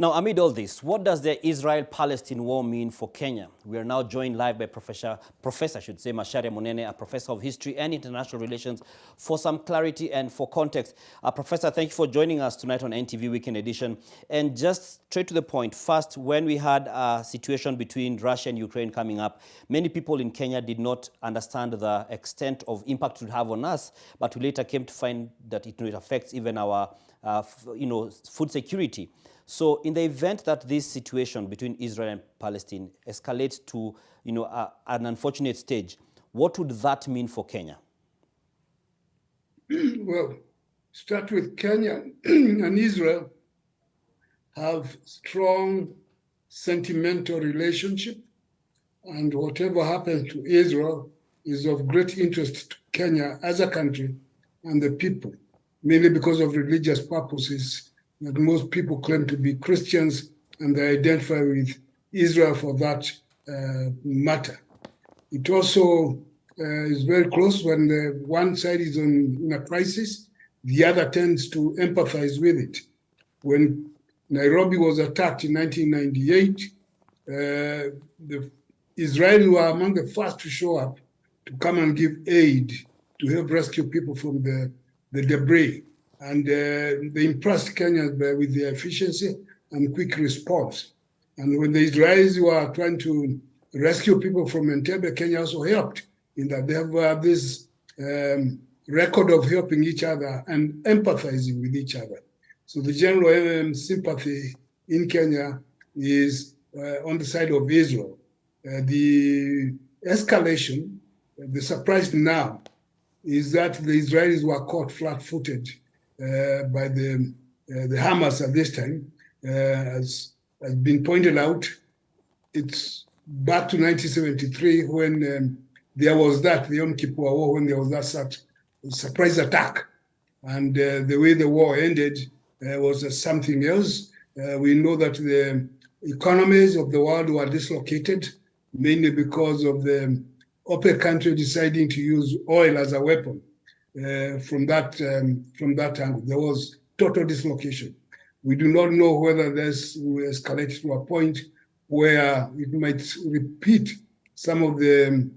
Now, amid all this, what does the Israel-Palestine war mean for Kenya? We are now joined live by Professor Macharia Munene, a professor of history and international relations, for some clarity and for context. Professor, thank you for joining us tonight on NTV Weekend Edition. And just straight to the point, first, when we had a situation between Russia and Ukraine coming up, many people in Kenya did not understand the extent of impact it would have on us, but we later came to find that it affects even our food security. So in the event that this situation between Israel and Palestine escalates to an unfortunate stage, what would that mean for Kenya? Well, start with Kenya and Israel have strong sentimental relationship, and whatever happens to Israel is of great interest to Kenya as a country and the people, mainly because of religious purposes that most people claim to be Christians, and they identify with Israel for that matter. It also is very close when one side is in a crisis, the other tends to empathize with it. When Nairobi was attacked in 1998, the Israelis were among the first to show up to come and give aid to help rescue people from the debris. And they impressed Kenyans with their efficiency and quick response. And when the Israelis were trying to rescue people from Entebbe, Kenya also helped in that they have this record of helping each other and empathizing with each other. So the general sympathy in Kenya is on the side of Israel. The escalation, the surprise now, is that the Israelis were caught flat-footed by the Hamas at this time. As has been pointed out, it's back to 1973 when there was the Yom Kippur War, when there was that such surprise attack. And the way the war ended was something else. We know that the economies of the world were dislocated, mainly because of the OPEC country deciding to use oil as a weapon. From that angle, there was total dislocation. We do not know whether this will escalate to a point where it might repeat some of the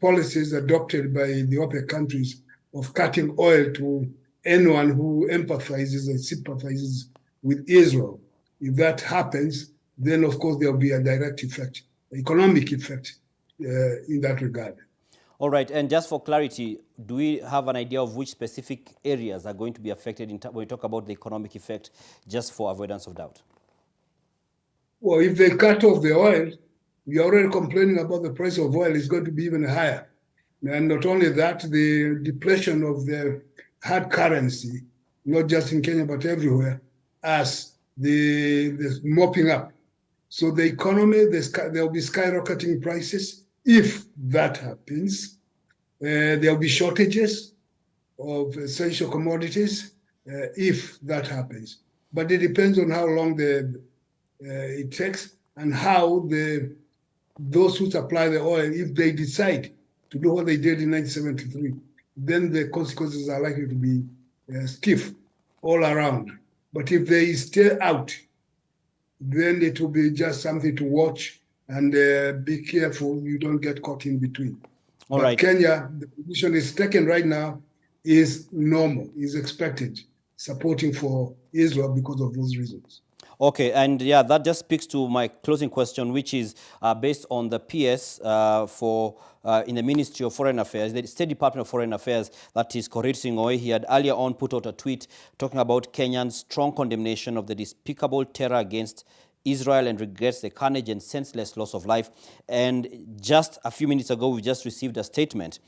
policies adopted by the OPEC countries of cutting oil to anyone who empathizes and sympathizes with Israel. If that happens, then of course there will be a direct effect, economic effect in that regard. All right, and just for clarity, do we have an idea of which specific areas are going to be affected when we talk about the economic effect, just for avoidance of doubt? Well, if they cut off the oil, we are already complaining about the price of oil is going to be even higher. And not only that, the depletion of the hard currency, not just in Kenya, but everywhere, as the mopping up. So the economy, there will be skyrocketing prices. If that happens, there will be shortages of essential commodities if that happens. But it depends on how long it takes and how those who supply the oil, if they decide to do what they did in 1973, then the consequences are likely to be stiff all around. But if they stay out, then it will be just something to watch and be careful you don't get caught in between. All but right. Kenya, the position is taken right now is normal, is expected, supporting for Israel because of those reasons. Okay, and yeah, that just speaks to my closing question, which is based on the PS in the Ministry of Foreign Affairs, the State Department of Foreign Affairs, that is Korir Sing'oei. He had earlier on put out a tweet talking about Kenya's strong condemnation of the despicable terror against Israel and regrets the carnage and senseless loss of life. And just a few minutes ago, we just received a statement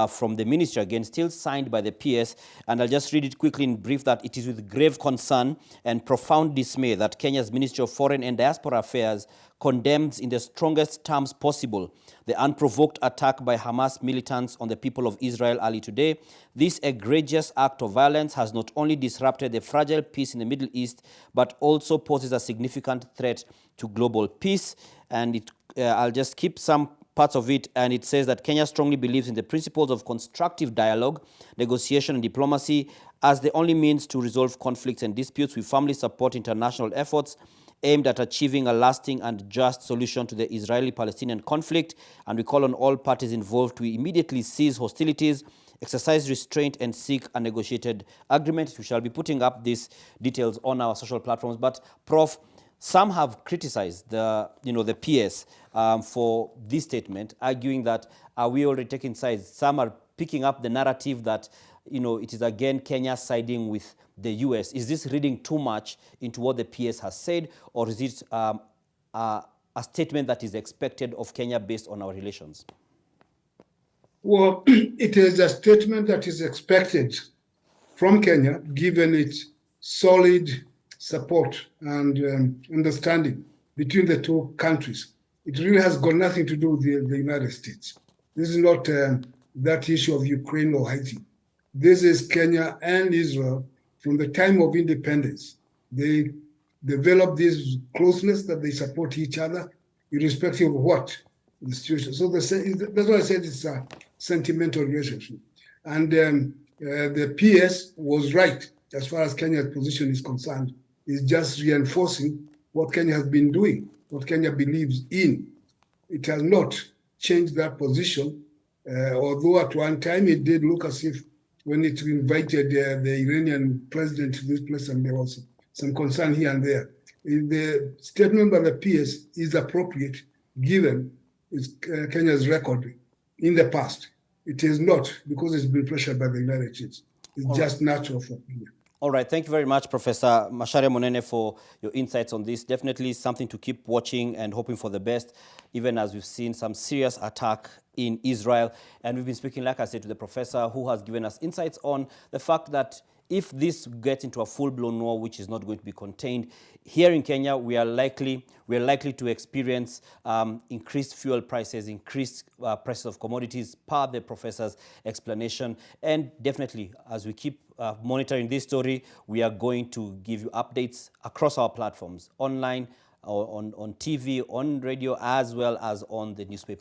from the ministry, again, still signed by the PS. And I'll just read it quickly in brief, that it is with grave concern and profound dismay that Kenya's Ministry of Foreign and Diaspora Affairs condemns in the strongest terms possible the unprovoked attack by Hamas militants on the people of Israel early today. This egregious act of violence has not only disrupted the fragile peace in the Middle East, but also poses a significant threat to global peace. And I'll just keep some parts of it, and it says that Kenya strongly believes in the principles of constructive dialogue, negotiation, and diplomacy as the only means to resolve conflicts and disputes. We firmly support international efforts aimed at achieving a lasting and just solution to the Israeli-Palestinian conflict, and we call on all parties involved to immediately cease hostilities, exercise restraint, and seek a negotiated agreement. We shall be putting up these details on our social platforms. But Prof, some have criticized the PS for this statement, arguing that are we already taking sides? Some are picking up the narrative that it is again Kenya siding with the US. Is this reading too much into what the PS has said, or is it a statement that is expected of Kenya based on our relations? Well, it is a statement that is expected from Kenya, given its solid support and understanding between the two countries. It really has got nothing to do with the United States. This is not that issue of Ukraine or Haiti. This is Kenya and Israel from the time of independence. They developed this closeness that they support each other, irrespective of what the situation. So that's why I said it's a sentimental relationship. And the PS was right as far as Kenya's position is concerned. It's just reinforcing what Kenya has been doing, what Kenya believes in. It has not changed that position, although at one time it did look as if when it invited the Iranian president to this place, and there was some concern here and there. The statement by the PS is appropriate given Kenya's record in the past. It is not because it's been pressured by the United States. It's just natural for Kenya. All right. Thank you very much, Professor Macharia Munene, for your insights on this. Definitely something to keep watching and hoping for the best, even as we've seen some serious attack in Israel. And we've been speaking, like I said, to the professor who has given us insights on the fact that if this gets into a full-blown war, which is not going to be contained, here in Kenya, we are likely to experience increased fuel prices, increased prices of commodities, per the professor's explanation. And definitely, as we keep monitoring this story, we are going to give you updates across our platforms, online, on TV, on radio, as well as on the newspaper.